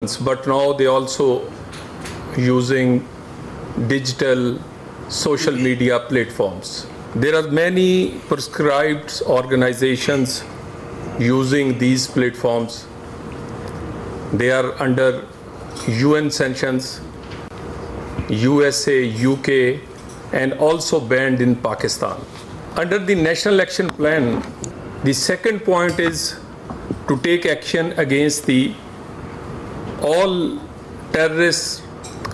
but now they also using digital social media platforms. There are many prescribed organizations using these platforms. They are under UN sanctions, USA, UK, and also banned in Pakistan. Under the National Action Plan, the second point is to take action against all terrorists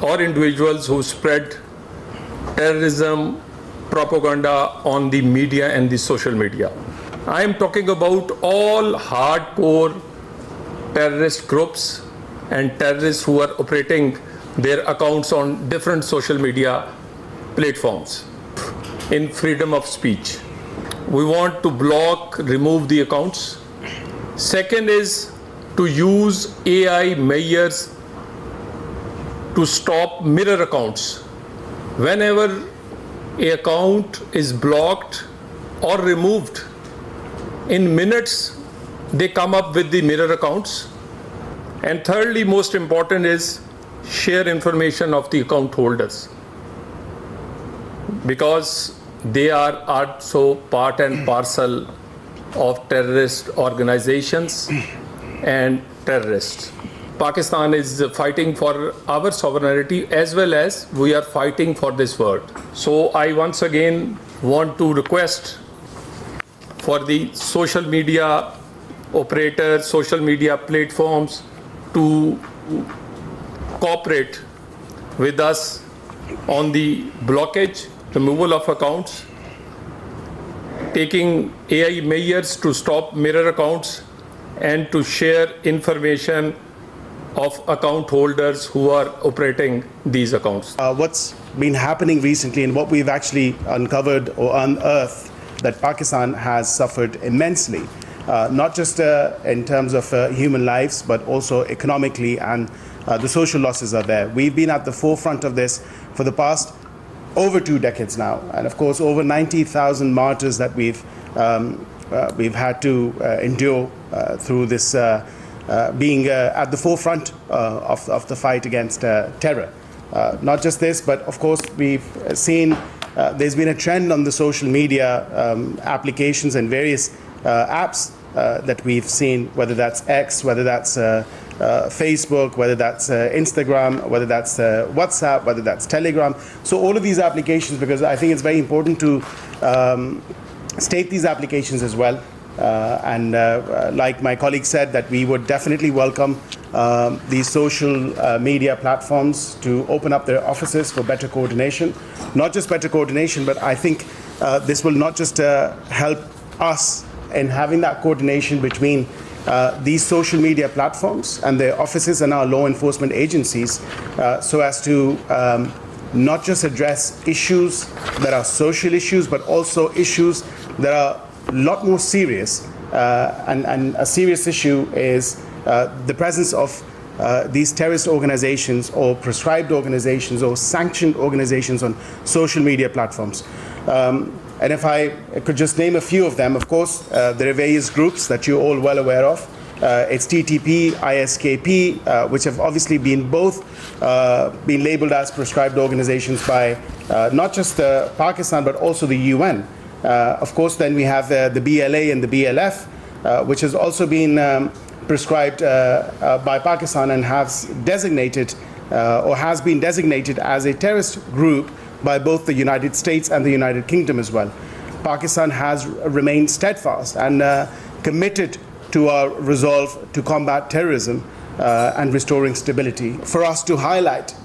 or individuals who spread terrorism propaganda on the media and the social media. I am talking about all hardcore terrorist groups and terrorists who are operating their accounts on different social media platforms in freedom of speech. We want to block, remove the accounts. Second is to use AI measures to stop mirror accounts. Whenever an account is blocked or removed, in minutes they come up with the mirror accounts. And thirdly, most important is share information of the account holders, because they are also part and parcel of terrorist organizations and terrorists. Pakistan is fighting for our sovereignty as well as we are fighting for this world. So I once again want to request for the social media operators, social media platforms to cooperate with us on the blockage, removal of accounts, taking AI measures to stop mirror accounts, and to share information of account holders who are operating these accounts. What's been happening recently and what we've actually uncovered or unearthed, that Pakistan has suffered immensely, not just in terms of human lives, but also economically, and the social losses are there. We've been at the forefront of this for the past over 2 decades now, and of course over 90,000 martyrs that we've had to endure through this being at the forefront of the fight against terror. Not just this, but of course we've seen there's been a trend on the social media applications and various apps that we've seen, whether that's X, whether that's Facebook, whether that's Instagram, whether that's WhatsApp, whether that's Telegram. So all of these applications, because I think it's very important to state these applications as well. And like my colleague said, that we would definitely welcome these social media platforms to open up their offices for better coordination. Not just better coordination, but I think this will not just help us in having that coordination between these social media platforms and their offices and our law enforcement agencies, so as to not just address issues that are social issues, but also issues that are a lot more serious. And a serious issue is the presence of these terrorist organizations or prescribed organizations or sanctioned organizations on social media platforms. And if I could just name a few of them, of course, there are various groups that you're all well aware of. It's TTP, ISKP, which have obviously been both been labeled as prescribed organizations by not just Pakistan, but also the UN. Of course, then we have the BLA and the BLF, which has also been prescribed by Pakistan and has designated or has been designated as a terrorist group by both the United States and the United Kingdom as well. Pakistan has remained steadfast and committed to our resolve to combat terrorism and restoring stability. For us to highlight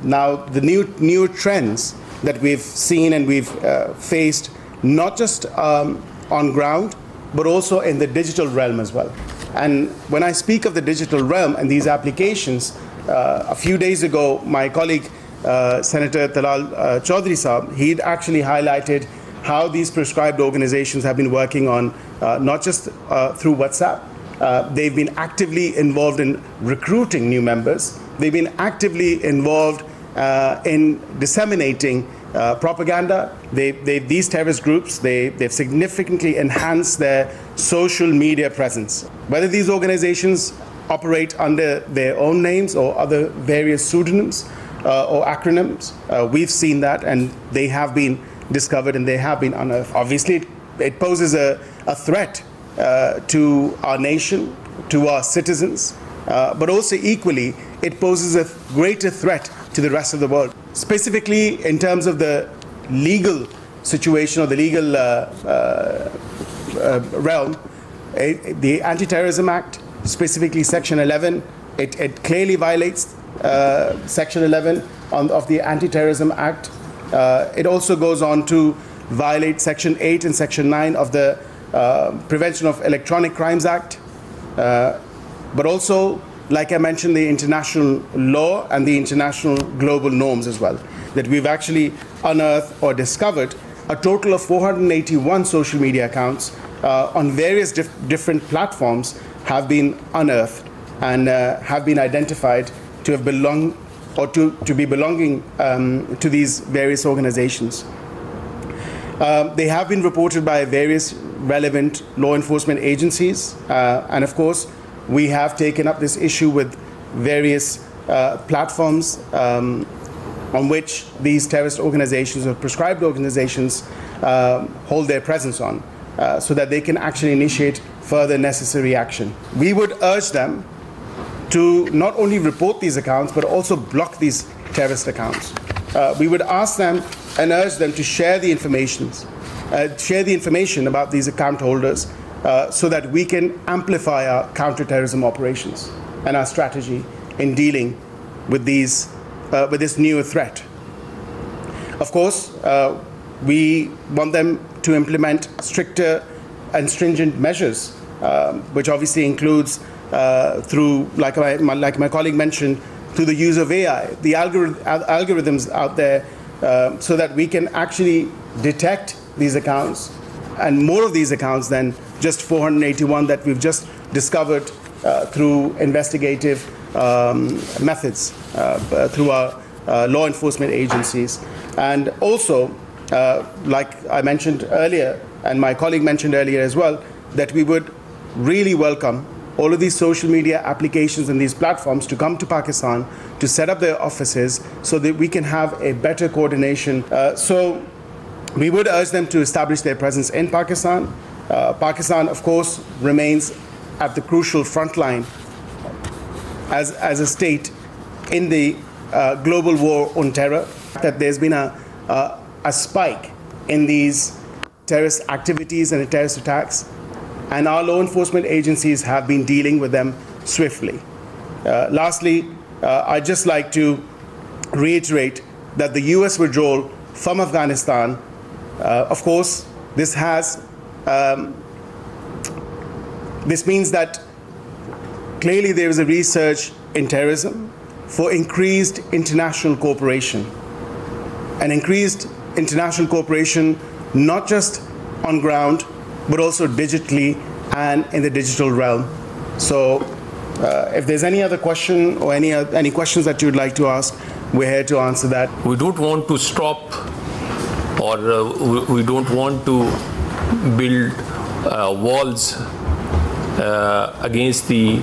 now the new trends that we've seen and we've faced, not just on ground, but also in the digital realm as well. And when I speak of the digital realm and these applications, a few days ago, my colleague, Senator Talal Chaudhry Saab, he'd actually highlighted how these prescribed organizations have been working on, not just through WhatsApp. They've been actively involved in recruiting new members. They've been actively involved in disseminating propaganda. These terrorist groups, they've significantly enhanced their social media presence. Whether these organizations operate under their own names or other various pseudonyms or acronyms. We've seen that, and they have been discovered and they have been unearthed. Obviously, it poses a threat to our nation, to our citizens, but also equally, it poses a greater threat to the rest of the world. Specifically, in terms of the legal situation or the legal realm, the Anti-Terrorism Act, specifically Section 11, it clearly violates Section 11 of the Anti-Terrorism Act. It also goes on to violate Section 8 and Section 9 of the Prevention of Electronic Crimes Act. But also, like I mentioned, the international law and the international global norms as well, that we've actually unearthed or discovered a total of 481 social media accounts on various different platforms have been unearthed and have been identified to have belonged or to be belonging to these various organizations. They have been reported by various relevant law enforcement agencies, and of course, we have taken up this issue with various platforms on which these terrorist organizations or prescribed organizations hold their presence on, so that they can actually initiate further necessary action. We would urge them to not only report these accounts, but also block these terrorist accounts. We would ask them and urge them to share the information about these account holders so that we can amplify our counterterrorism operations and our strategy in dealing with this new threat. Of course, we want them to implement stricter and stringent measures, which obviously includes through, like my colleague mentioned, through the use of AI, the algorithms out there, so that we can actually detect these accounts, and more of these accounts than just 481 that we've just discovered through investigative methods, through our law enforcement agencies. And also, like I mentioned earlier, and my colleague mentioned earlier as well, that we would really welcome all of these social media applications and these platforms to come to Pakistan to set up their offices so that we can have a better coordination. So we would urge them to establish their presence in Pakistan. Pakistan, of course, remains at the crucial front line as a state in the global war on terror. That there's been a spike in these terrorist activities and terrorist attacks, and our law enforcement agencies have been dealing with them swiftly. Lastly, I'd just like to reiterate that the US withdrawal from Afghanistan, of course, this means that clearly there is a resurge in terrorism for increased international cooperation, and increased international cooperation not just on ground, but also digitally and in the digital realm. So if there's any other question or any questions that you'd like to ask, we're here to answer that. We don't want to stop, or we don't want to build walls against the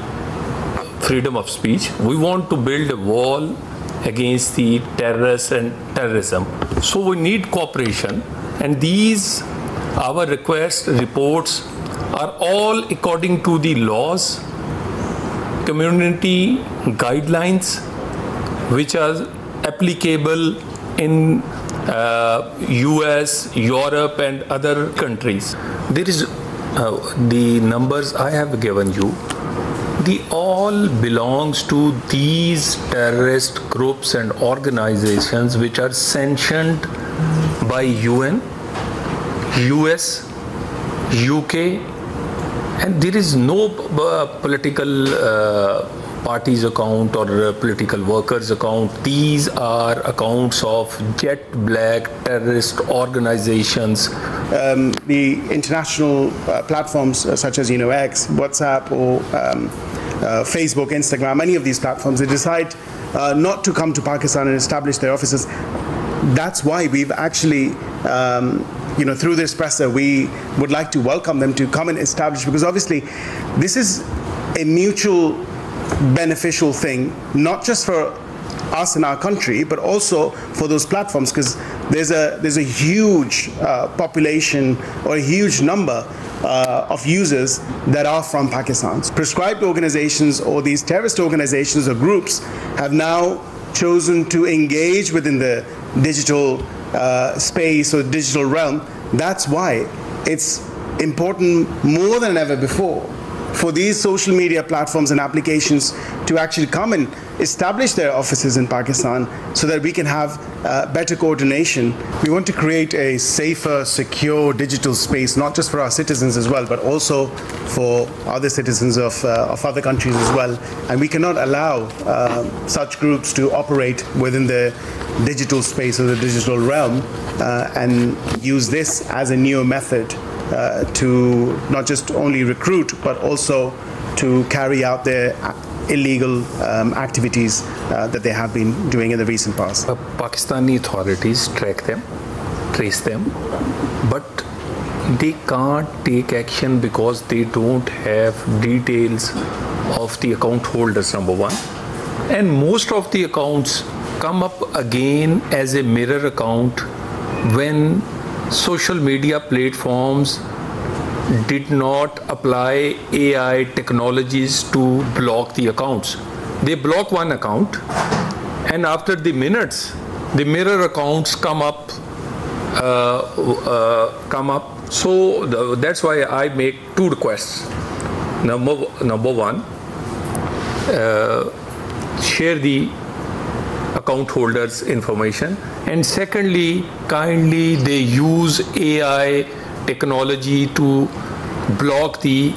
freedom of speech. We want to build a wall against the terrorists and terrorism. So we need cooperation, and our request reports are all according to the laws, community guidelines, which are applicable in US, Europe, and other countries. There is the numbers I have given you. They all belongs to these terrorist groups and organizations which are sanctioned by UN, US, UK, and there is no political party's account or political workers' account. These are accounts of jet black terrorist organizations. The international platforms such as X, WhatsApp, or Facebook, Instagram, many of these platforms, they decide not to come to Pakistan and establish their offices. That's why we've actually, through this presser, we would like to welcome them to come and establish, because obviously this is a mutual beneficial thing, not just for us in our country, but also for those platforms, because there's a huge population or a huge number of users that are from Pakistan. Prescribed organizations or these terrorist organizations or groups have now chosen to engage within the digital space or digital realm. That's why it's important more than ever before for these social media platforms and applications to actually come and establish their offices in Pakistan so that we can have better coordination. We want to create a safer, secure digital space, not just for our citizens as well, but also for other citizens of other countries as well. And we cannot allow such groups to operate within the digital space or the digital realm and use this as a new method to not just only recruit, but also to carry out their illegal activities that they have been doing in the recent past. Pakistani authorities track them, trace them, but they can't take action because they don't have details of the account holders, number one. And most of the accounts come up again as a mirror account when social media platforms did not apply AI technologies to block the accounts. They block one account, and after the minutes, the mirror accounts come up. So that's why I make two requests. Number one, share the account holders information, and secondly, kindly they use AI technology to block the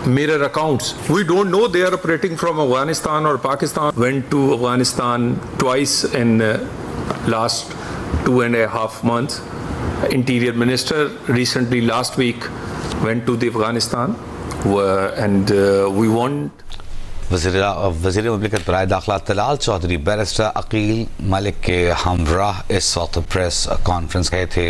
mirror accounts. We don't know they are operating from Afghanistan or Pakistan. Went to Afghanistan twice in last 2.5 months. Interior Minister recently last week went to the Afghanistan and we want वज़ीर मुमलिकत बराए दाखिला Talal Chaudhary barrister Aqeel Malik के हमराह इस वक्त press conference गए थे।